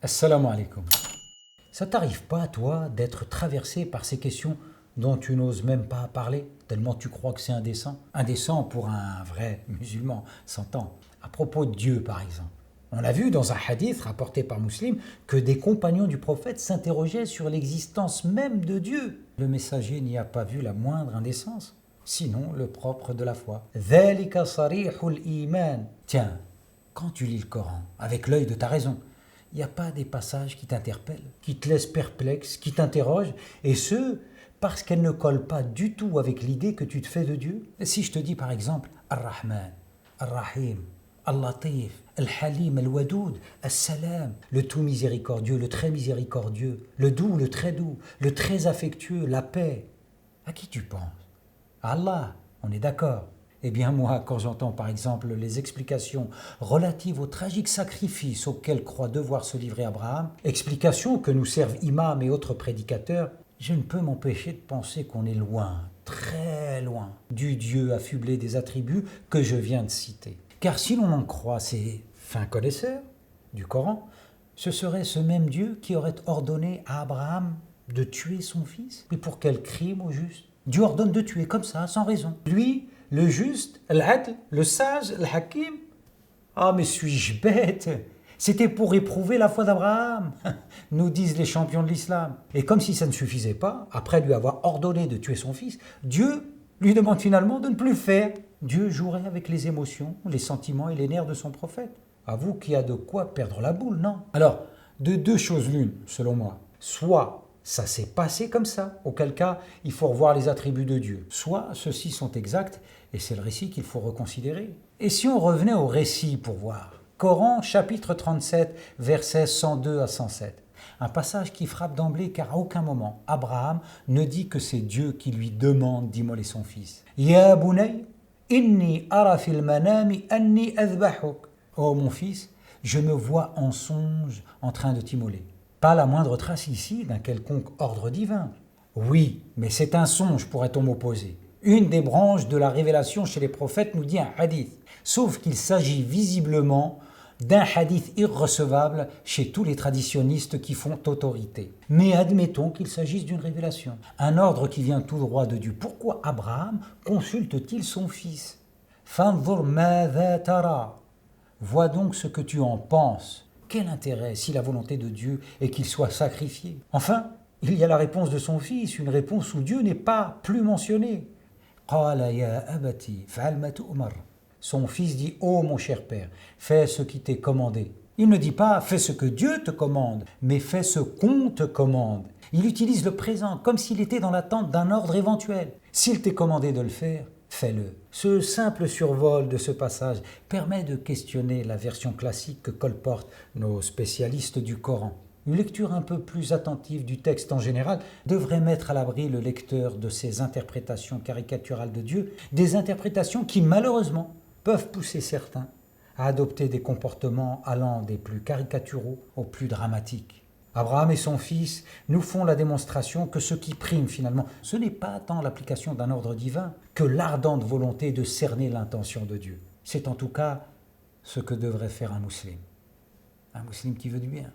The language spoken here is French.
Assalamu alaikum. Ça t'arrive pas, toi, d'être traversé par ces questions dont tu n'oses même pas parler, tellement tu crois que c'est indécent? Indécent pour un vrai musulman, s'entend. À propos de Dieu, par exemple. On a vu dans un hadith rapporté par Muslim que des compagnons du prophète s'interrogeaient sur l'existence même de Dieu. Le messager n'y a pas vu la moindre indécence, sinon le propre de la foi. Dhalika sarihul iman. Tiens, quand tu lis le Coran, avec l'œil de ta raison, il n'y a pas des passages qui t'interpellent, qui te laissent perplexe, qui t'interrogent, et ce, parce qu'elles ne collent pas du tout avec l'idée que tu te fais de Dieu. Et si je te dis par exemple Ar-Rahman, Ar-Rahim, Al-Latif, Al-Halim, Al-Wadoud, Al-Salam, le tout miséricordieux, le très miséricordieux, le doux, le très affectueux, la paix, à qui tu penses? À Allah, on est d'accord. Eh bien moi, quand j'entends par exemple les explications relatives au tragique sacrifice auquel croit devoir se livrer Abraham, explications que nous servent imams et autres prédicateurs, je ne peux m'empêcher de penser qu'on est loin, très loin, du Dieu affublé des attributs que je viens de citer. Car si l'on en croit ces fins connaisseurs du Coran, ce serait ce même Dieu qui aurait ordonné à Abraham de tuer son fils. Et pour quel crime au juste? Dieu ordonne de tuer comme ça, sans raison. Lui, le juste, l'adl, le sage, le hakim. Ah, mais suis-je bête? C'était pour éprouver la foi d'Abraham, nous disent les champions de l'islam. Et comme si ça ne suffisait pas, après lui avoir ordonné de tuer son fils, Dieu lui demande finalement de ne plus le faire. Dieu jouerait avec les émotions, les sentiments et les nerfs de son prophète. Avoue qu'il y a de quoi perdre la boule, non? Alors, de deux choses l'une, selon moi. Soit ça s'est passé comme ça, auquel cas il faut revoir les attributs de Dieu. Soit ceux-ci sont exacts et c'est le récit qu'il faut reconsidérer. Et si on revenait au récit pour voir? Coran chapitre 37, versets 102 à 107. Un passage qui frappe d'emblée car à aucun moment Abraham ne dit que c'est Dieu qui lui demande d'immoler son fils. Ya bunay, inni ara fil manami anni adhbahuk. Oh mon fils, je me vois en songe en train de t'immoler. Pas la moindre trace ici d'un quelconque ordre divin. Oui, mais c'est un songe, pourrait-on m'opposer. Une des branches de la révélation chez les prophètes nous dit un hadith, sauf qu'il s'agit visiblement d'un hadith irrecevable chez tous les traditionnistes qui font autorité. Mais admettons qu'il s'agisse d'une révélation, un ordre qui vient tout droit de Dieu. Pourquoi Abraham consulte-t-il son fils? Fanzur madha tara. Vois donc ce que tu en penses. Quel intérêt si la volonté de Dieu est qu'il soit sacrifié? Enfin, il y a la réponse de son fils, une réponse où Dieu n'est pas plus mentionné. Qala ya abati fa'al ma tu'mar. Son fils dit: ô mon cher père, fais ce qui t'est commandé. Il ne dit pas fais ce que Dieu te commande, mais fais ce qu'on te commande. Il utilise le présent comme s'il était dans l'attente d'un ordre éventuel. S'il t'est commandé de le faire, fais-le. Ce simple survol de ce passage permet de questionner la version classique que colportent nos spécialistes du Coran. Une lecture un peu plus attentive du texte en général devrait mettre à l'abri le lecteur de ces interprétations caricaturales de Dieu, des interprétations qui malheureusement peuvent pousser certains à adopter des comportements allant des plus caricaturaux aux plus dramatiques. Abraham et son fils nous font la démonstration que ce qui prime finalement, ce n'est pas tant l'application d'un ordre divin que l'ardente volonté de cerner l'intention de Dieu. C'est en tout cas ce que devrait faire un musulman qui veut du bien.